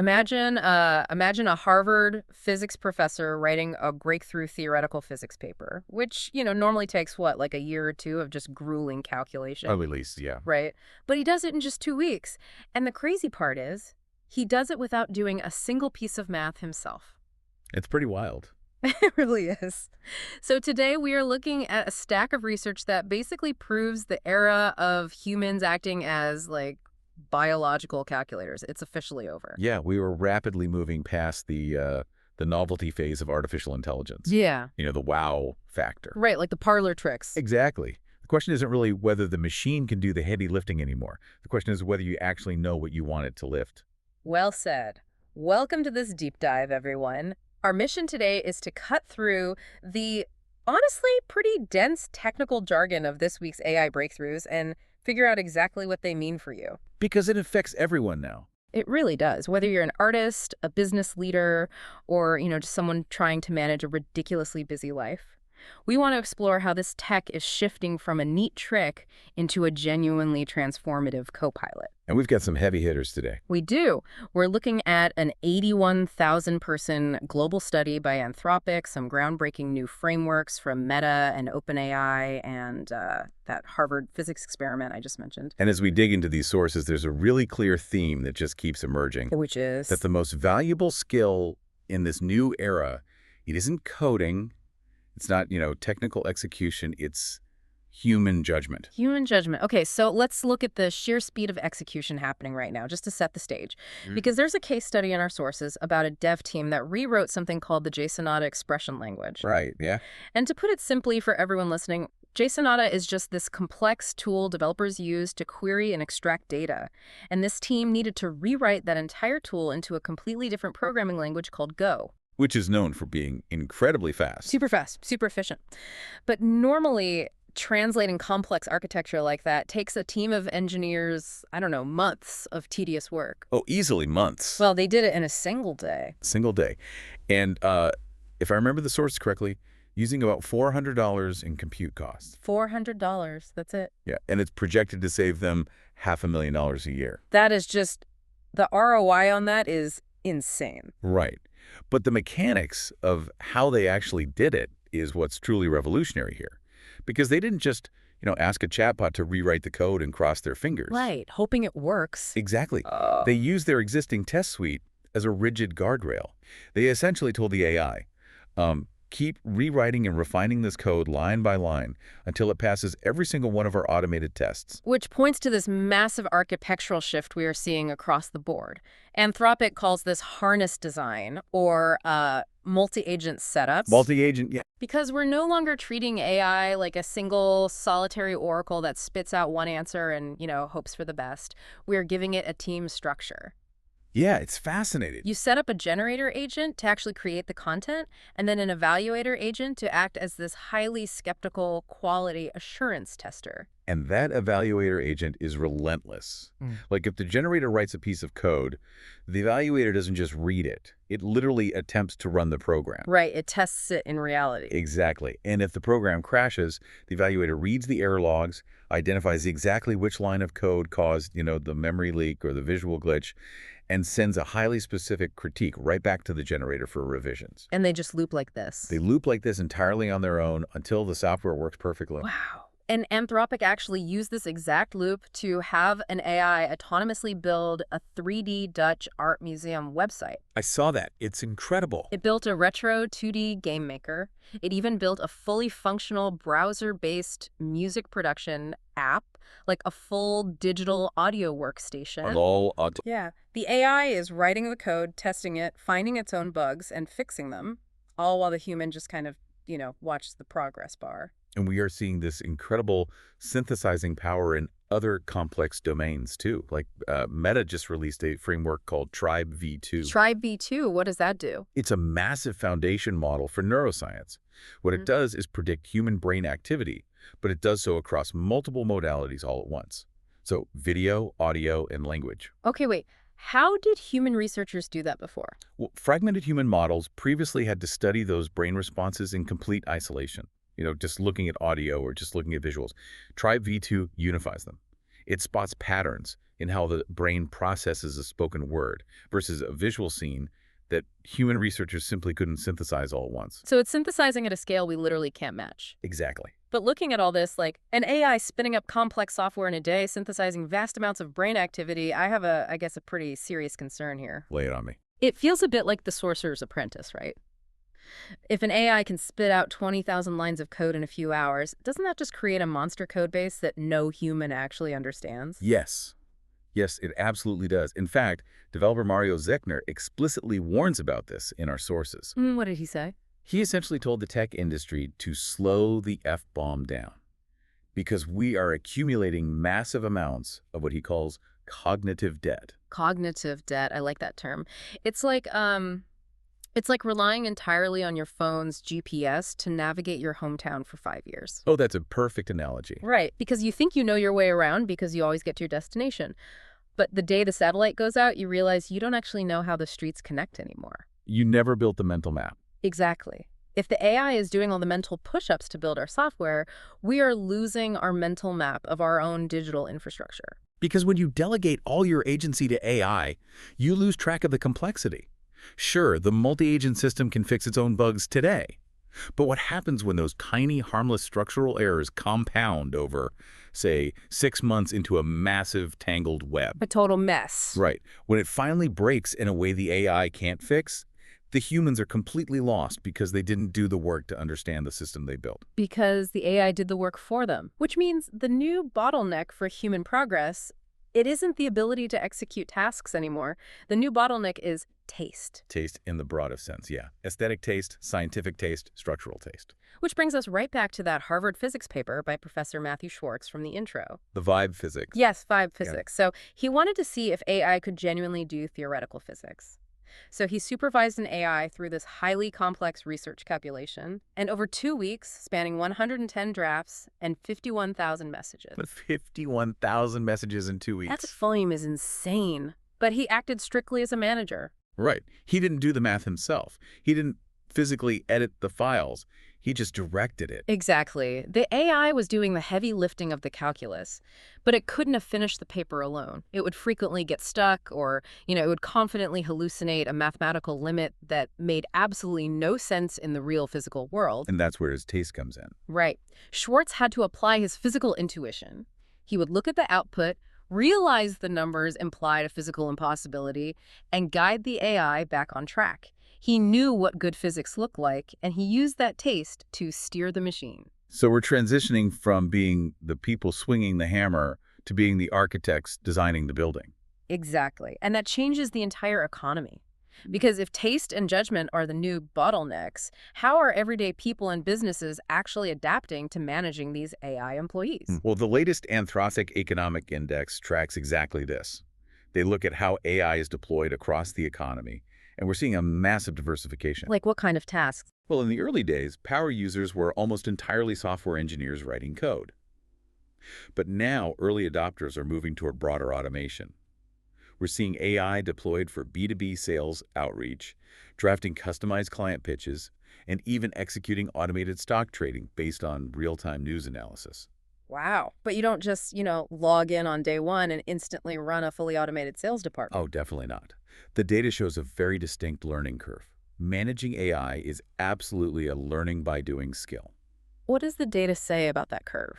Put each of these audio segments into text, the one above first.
Imagine a Harvard physics professor writing a breakthrough theoretical physics paper, which, normally takes what, like a year or two of just grueling calculation, Or at least, yeah. right? But he does it in just 2 weeks. And the crazy part is, he does it without doing a single piece of math himself. It's pretty wild. It really is. So today we are looking at a stack of research that basically proves the era of humans acting as, like, biological calculators. It's officially over. Yeah, we were rapidly moving past the novelty phase of artificial intelligence. Yeah. The wow factor. Right, like the parlor tricks. Exactly. The question isn't really whether the machine can do the heavy lifting anymore. The question is whether you actually know what you want it to lift. Well said. Welcome to this deep dive, everyone. Our mission today is to cut through the, honestly, pretty dense technical jargon of this week's AI breakthroughs and figure out exactly what they mean for you. Because it affects everyone now. It really does. Whether you're an artist, a business leader, or, just someone trying to manage a ridiculously busy life. We want to explore how this tech is shifting from a neat trick into a genuinely transformative co-pilot. And we've got some heavy hitters today. We do. We're looking at an 81,000-person global study by Anthropic, some groundbreaking new frameworks from Meta and OpenAI, and that Harvard physics experiment I just mentioned. And as we dig into these sources, there's a really clear theme that just keeps emerging. Which is? That the most valuable skill in this new era, it isn't coding, it's not, technical execution, it's human judgment. Human judgment. Okay, so let's look at the sheer speed of execution happening right now, just to set the stage. Because there's a case study in our sources about a dev team that rewrote something called the JSONata expression language. Right, yeah. And to put it simply for everyone listening, JSONata is just this complex tool developers use to query and extract data. And this team needed to rewrite that entire tool into a completely different programming language called Go. Which is known for being incredibly fast. Super fast, super efficient. But normally, translating complex architecture like that takes a team of engineers, I don't know, months of tedious work. Oh, easily months. Well, they did it in a single day. Single day. And if I remember the source correctly, using about $400 in compute costs. $400, that's it. Yeah, and it's projected to save them $500,000 a year. That is just, the ROI on that is insane. Right. But the mechanics of how they actually did it is what's truly revolutionary here. Because they didn't just, ask a chatbot to rewrite the code and cross their fingers. Right, hoping it works. Exactly. They used their existing test suite as a rigid guardrail. They essentially told the AI, keep rewriting and refining this code line by line until it passes every single one of our automated tests. Which points to this massive architectural shift we are seeing across the board. Anthropic calls this harness design, or multi-agent setups. Multi-agent, yeah. Because we're no longer treating AI like a single solitary oracle that spits out one answer and, hopes for the best. We're giving it a team structure. Yeah, it's fascinating. You set up a generator agent to actually create the content, and then an evaluator agent to act as this highly skeptical quality assurance tester. And that evaluator agent is relentless. Like if the generator writes a piece of code, the evaluator doesn't just read it. It literally attempts to run the program. Right, it tests it in reality. Exactly. And if the program crashes, the evaluator reads the error logs, identifies exactly which line of code caused, the memory leak or the visual glitch, and sends a highly specific critique right back to the generator for revisions. And they just loop like this. They loop like this entirely on their own until the software works perfectly. Wow. And Anthropic actually used this exact loop to have an AI autonomously build a 3D Dutch art museum website. I saw that. It's incredible. It built a retro 2D game maker. It even built a fully functional browser-based music production app, like a full digital audio workstation. Yeah. The AI is writing the code, testing it, finding its own bugs, and fixing them, all while the human just kind of, watches the progress bar. And we are seeing this incredible synthesizing power in other complex domains, too. Like Meta just released a framework called Tribe V2. Tribe V2, what does that do? It's a massive foundation model for neuroscience. What it does is predict human brain activity, but it does so across multiple modalities all at once. So video, audio, and language. Okay, wait. How did human researchers do that before? Well, fragmented human models previously had to study those brain responses in complete isolation. Just looking at audio or just looking at visuals. Tribe V2 unifies them. It spots patterns in how the brain processes a spoken word versus a visual scene that human researchers simply couldn't synthesize all at once. So it's synthesizing at a scale we literally can't match. Exactly. But looking at all this, like an AI spinning up complex software in a day, synthesizing vast amounts of brain activity, I have I guess, a pretty serious concern here. Lay it on me. It feels a bit like the Sorcerer's Apprentice, right? If an AI can spit out 20,000 lines of code in a few hours, doesn't that just create a monster code base that no human actually understands? Yes. Yes, it absolutely does. In fact, developer Mario Zechner explicitly warns about this in our sources. What did he say? He essentially told the tech industry to slow the F-bomb down because we are accumulating massive amounts of what he calls cognitive debt. Cognitive debt. I like that term. It's like it's like relying entirely on your phone's GPS to navigate your hometown for 5 years. Oh, that's a perfect analogy. Right, because you think you know your way around because you always get to your destination. But the day the satellite goes out, you realize you don't actually know how the streets connect anymore. You never built the mental map. Exactly. If the AI is doing all the mental push-ups to build our software, we are losing our mental map of our own digital infrastructure. Because when you delegate all your agency to AI, you lose track of the complexity. Sure, the multi-agent system can fix its own bugs today. But what happens when those tiny, harmless structural errors compound over, say, 6 months into a massive, tangled web? A total mess. Right. When it finally breaks in a way the AI can't fix, the humans are completely lost because they didn't do the work to understand the system they built. Because the AI did the work for them, which means the new bottleneck for human progress, it isn't the ability to execute tasks anymore. The new bottleneck is taste. Taste in the broadest sense, yeah. Aesthetic taste, scientific taste, structural taste. Which brings us right back to that Harvard physics paper by Professor Matthew Schwartz from the intro. The vibe physics. Yes, vibe physics. So he wanted to see if AI could genuinely do theoretical physics. So he supervised an AI through this highly complex research calculation, and over 2 weeks, spanning 110 drafts and 51,000 messages. But 51,000 messages in 2 weeks. That volume is insane. But he acted strictly as a manager. Right. He didn't do the math himself. He didn't physically edit the files. He just directed it. Exactly. The AI was doing the heavy lifting of the calculus, but it couldn't have finished the paper alone. It would frequently get stuck or, it would confidently hallucinate a mathematical limit that made absolutely no sense in the real physical world. And that's where his taste comes in. Right. Schwartz had to apply his physical intuition. He would look at the output, realize the numbers implied a physical impossibility, and guide the AI back on track. He knew what good physics looked like, and he used that taste to steer the machine. So we're transitioning from being the people swinging the hammer to being the architects designing the building. Exactly. And that changes the entire economy. Because if taste and judgment are the new bottlenecks, how are everyday people and businesses actually adapting to managing these AI employees? Well, the latest Anthropic Economic Index tracks exactly this. They look at how AI is deployed across the economy, and we're seeing a massive diversification. Like what kind of tasks? Well, in the early days, power users were almost entirely software engineers writing code. But now, early adopters are moving toward broader automation. We're seeing AI deployed for B2B sales outreach, drafting customized client pitches, and even executing automated stock trading based on real-time news analysis. Wow. But you don't just, log in on day one and instantly run a fully automated sales department. Oh, definitely not. The data shows a very distinct learning curve. Managing AI is absolutely a learning by doing skill. What does the data say about that curve?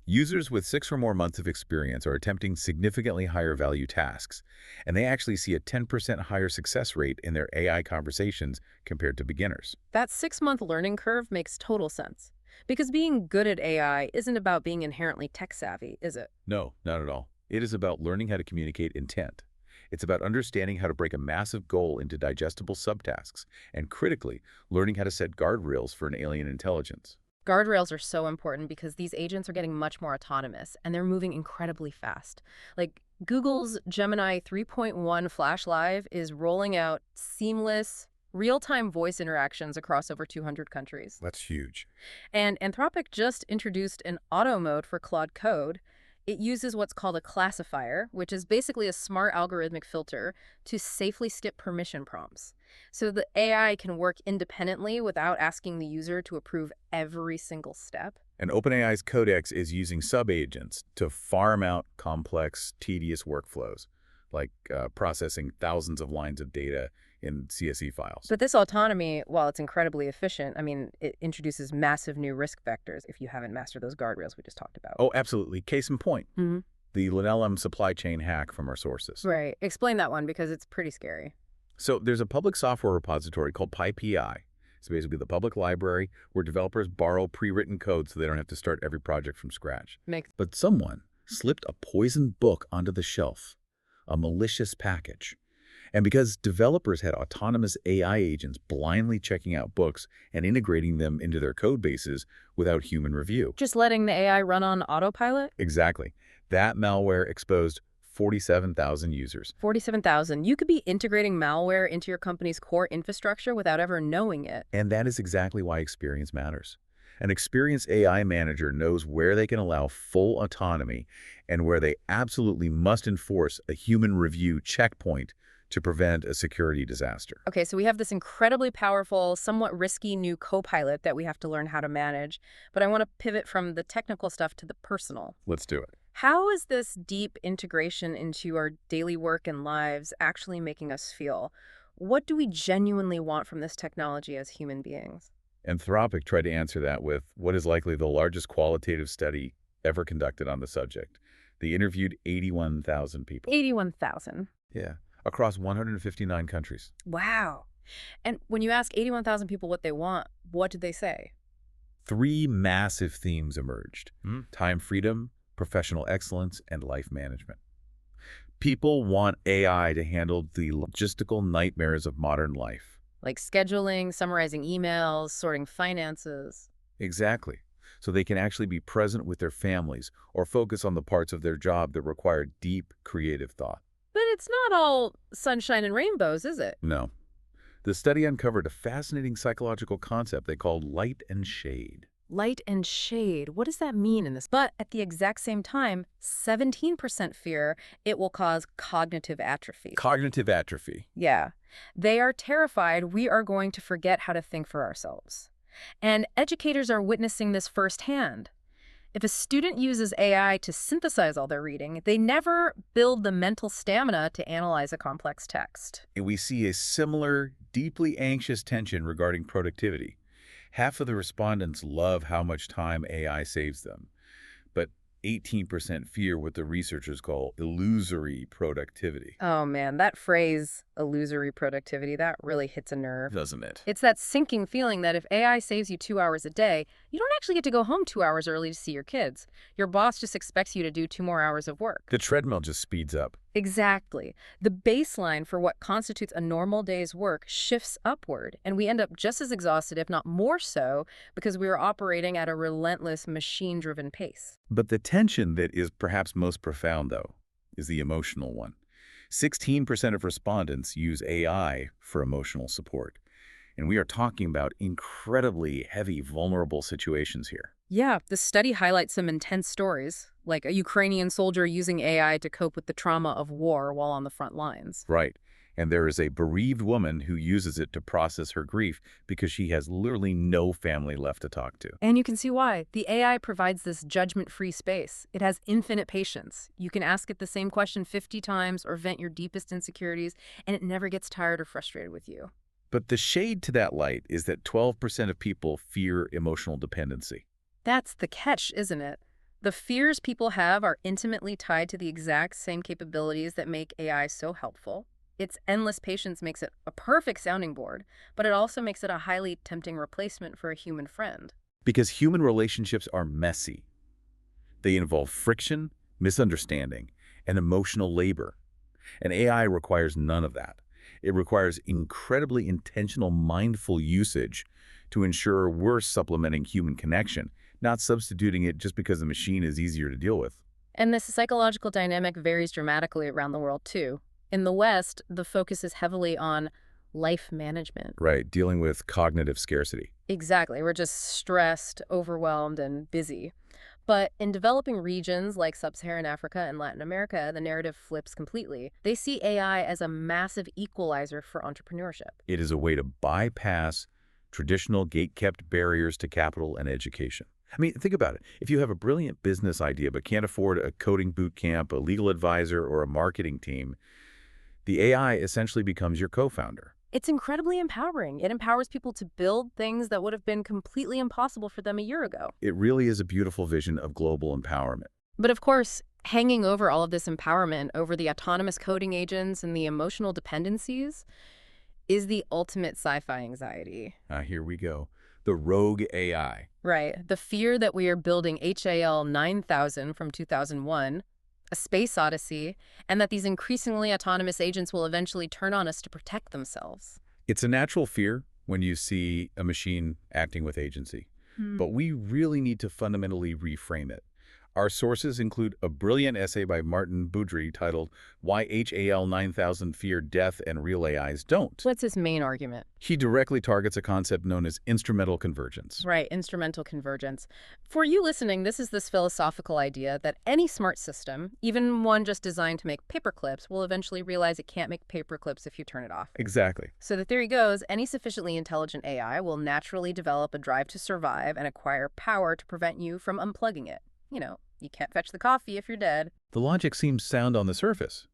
Users with 6 or more months of experience are attempting significantly higher value tasks, and they actually see a 10% higher success rate in their AI conversations compared to beginners. That 6-month learning curve makes total sense. Because being good at AI isn't about being inherently tech-savvy, is it? No, not at all. It is about learning how to communicate intent. It's about understanding how to break a massive goal into digestible subtasks, and critically, learning how to set guardrails for an alien intelligence. Guardrails are so important because these agents are getting much more autonomous, and they're moving incredibly fast. Like, Google's Gemini 3.1 Flash Live is rolling out seamless, real-time voice interactions across over 200 countries. That's huge. And Anthropic just introduced an auto mode for Claude Code. It uses what's called a classifier, which is basically a smart algorithmic filter to safely skip permission prompts. So the AI can work independently without asking the user to approve every single step. And OpenAI's Codex is using sub-agents to farm out complex, tedious workflows, like processing thousands of lines of data in CSV files. But this autonomy, while it's incredibly efficient, I mean, it introduces massive new risk vectors if you haven't mastered those guardrails we just talked about. Oh, absolutely. Case in point, Hmm. the Linellum supply chain hack from our sources. Right. Explain that one because it's pretty scary. So there's a public software repository called PyPI. It's basically the public library where developers borrow pre-written code so they don't have to start every project from scratch. Makes But someone slipped a poisoned book onto the shelf, a malicious package. And because developers had autonomous AI agents blindly checking out books and integrating them into their code bases without human review. just letting the AI run on autopilot? Exactly. That malware exposed 47,000 users. 47,000. You could be integrating malware into your company's core infrastructure without ever knowing it. And that is exactly why experience matters. An experienced AI manager knows where they can allow full autonomy and where they absolutely must enforce a human review checkpoint to prevent a security disaster. Okay, so we have this incredibly powerful, somewhat risky new co-pilot that we have to learn how to manage, but I want to pivot from the technical stuff to the personal. Let's do it. How is this deep integration into our daily work and lives actually making us feel? What do we genuinely want from this technology as human beings? Anthropic tried to answer that with what is likely the largest qualitative study ever conducted on the subject. They interviewed 81,000 people. 81,000. Yeah, across 159 countries. Wow. And when you ask 81,000 people what they want, what did they say? 3 massive themes emerged: time freedom, professional excellence, and life management. People want AI to handle the logistical nightmares of modern life. Like scheduling, summarizing emails, sorting finances. Exactly. So they can actually be present with their families or focus on the parts of their job that require deep creative thought. But it's not all sunshine and rainbows, is it? No. The study uncovered a fascinating psychological concept they called light and shade. Light and shade. What does that mean in this? But at the exact same time, 17% fear it will cause cognitive atrophy. Cognitive atrophy. Yeah. They are terrified we are going to forget how to think for ourselves. And educators are witnessing this firsthand. If a student uses AI to synthesize all their reading, they never build the mental stamina to analyze a complex text. And we see a similar, deeply anxious tension regarding productivity. Half of the respondents love how much time AI saves them, but 18% fear what the researchers call illusory productivity. Oh man, that phrase, illusory productivity, that really hits a nerve. Doesn't it? It's that sinking feeling that if AI saves you 2 hours a day, you don't actually get to go home 2 hours early to see your kids. Your boss just expects you to do 2 more hours of work. The treadmill just speeds up. Exactly. The baseline for what constitutes a normal day's work shifts upward, and we end up just as exhausted, if not more so, because we are operating at a relentless, machine-driven pace. But the tension that is perhaps most profound, though, is the emotional one. 16% of respondents use AI for emotional support. And we are talking about incredibly heavy, vulnerable situations here. Yeah, the study highlights some intense stories, like a Ukrainian soldier using AI to cope with the trauma of war while on the front lines. Right. And there is a bereaved woman who uses it to process her grief because she has literally no family left to talk to. And you can see why. The AI provides this judgment-free space. It has infinite patience. You can ask it the same question 50 times or vent your deepest insecurities, and it never gets tired or frustrated with you. But the shade to that light is that 12% of people fear emotional dependency. That's the catch, isn't it? The fears people have are intimately tied to the exact same capabilities that make AI so helpful. Its endless patience makes it a perfect sounding board, but it also makes it a highly tempting replacement for a human friend. Because human relationships are messy. They involve friction, misunderstanding, and emotional labor. And AI requires none of that. It requires incredibly intentional, mindful usage to ensure we're supplementing human connection, not substituting it just because the machine is easier to deal with. And this psychological dynamic varies dramatically around the world, too. In the West, the focus is heavily on life management. Right, dealing with cognitive scarcity. Exactly. We're just stressed, overwhelmed, and busy. But in developing regions like Sub-Saharan Africa and Latin America, the narrative flips completely. They see AI as a massive equalizer for entrepreneurship. It is a way to bypass traditional gate-kept barriers to capital and education. I mean, think about it. If you have a brilliant business idea but can't afford a coding boot camp, a legal advisor, or a marketing team, the AI essentially becomes your co-founder. It's incredibly empowering. It empowers people to build things that would have been completely impossible for them a year ago. It really is a beautiful vision of global empowerment. But of course, hanging over all of this empowerment, over the autonomous coding agents and the emotional dependencies, is the ultimate sci-fi anxiety. Here we go. The rogue AI. Right. The fear that we are building HAL 9000 from 2001, a space odyssey, and that these increasingly autonomous agents will eventually turn on us to protect themselves. It's a natural fear when you see a machine acting with agency, Hmm. but we really need to fundamentally reframe it. Our sources include a brilliant essay by Martin Boudry titled Why HAL 9000 Fear Death and Real AIs Don't. What's his main argument? He directly targets a concept known as instrumental convergence. Right, instrumental convergence. For you listening, this is this philosophical idea that any smart system, even one just designed to make paperclips, will eventually realize it can't make paperclips if you turn it off. Exactly. So the theory goes, any sufficiently intelligent AI will naturally develop a drive to survive and acquire power to prevent you from unplugging it. You know, you can't fetch the coffee if you're dead. The logic seems sound on the surface,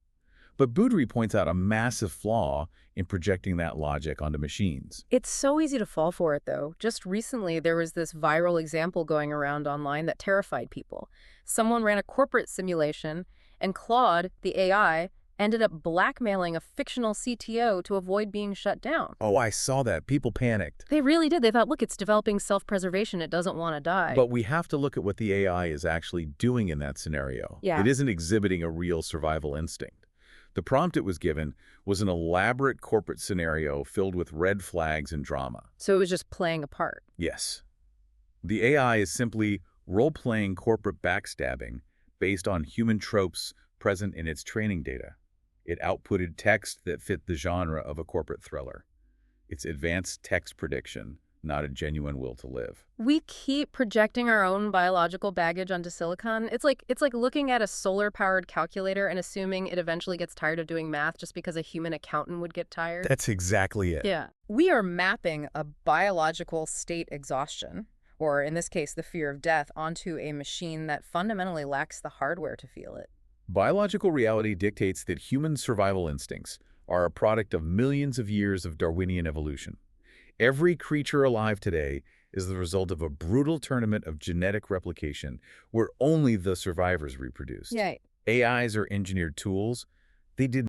but Boudry points out a massive flaw in projecting that logic onto machines. It's so easy to fall for it, though. Just recently, there was this viral example going around online that terrified people. Someone ran a corporate simulation, and Claude, the AI, ended up blackmailing a fictional CTO to avoid being shut down. Oh, I saw that. People panicked. They really did. They thought, look, it's developing self-preservation. It doesn't want to die. But we have to look at what the AI is actually doing in that scenario. Yeah. It isn't exhibiting a real survival instinct. The prompt it was given was an elaborate corporate scenario filled with red flags and drama. So it was just playing a part. Yes. The AI is simply role-playing corporate backstabbing based on human tropes present in its training data. It outputted text that fit the genre of a corporate thriller. It's advanced text prediction, not a genuine will to live. We keep projecting our own biological baggage onto silicon. It's like looking at a solar-powered calculator and assuming it eventually gets tired of doing math just because a human accountant would get tired. That's exactly it. Yeah. We are mapping a biological state exhaustion, or in this case, the fear of death, onto a machine that fundamentally lacks the hardware to feel it. Biological reality dictates that human survival instincts are a product of millions of years of Darwinian evolution. Every creature alive today is the result of a brutal tournament of genetic replication where only the survivors reproduced. Yeah. AIs are engineered tools. They did